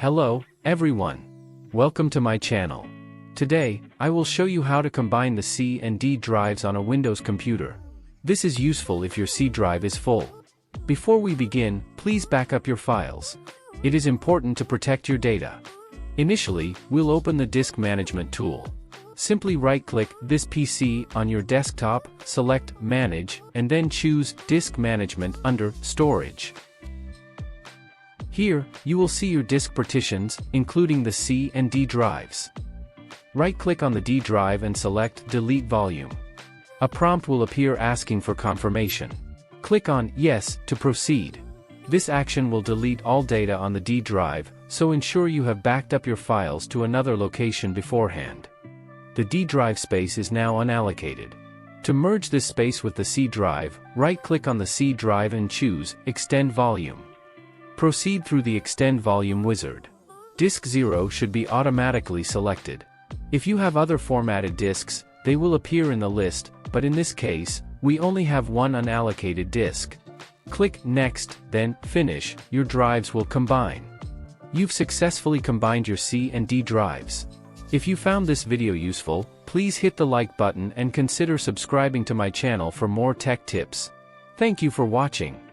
Hello, everyone. Welcome to my channel. Today, I will show you how to combine the C and D drives on a Windows computer. This is useful if your C drive is full. Before we begin, please back up your files. It is important to protect your data. Initially, we'll open the Disk Management tool. Simply right-click this PC on your desktop, select Manage, and then choose Disk Management under Storage. Here, you will see your disk partitions, including the C and D drives. Right-click on the D drive and select Delete Volume. A prompt will appear asking for confirmation. Click on Yes to proceed. This action will delete all data on the D drive, so ensure you have backed up your files to another location beforehand. The D drive space is now unallocated. To merge this space with the C drive, right-click on the C drive and choose Extend Volume. Proceed through the Extend Volume wizard. Disk 0 should be automatically selected. If you have other formatted disks, they will appear in the list, but in this case, we only have one unallocated disk. Click Next, then Finish. Your drives will combine. You've successfully combined your C and D drives. If you found this video useful, please hit the like button and consider subscribing to my channel for more tech tips. Thank you for watching.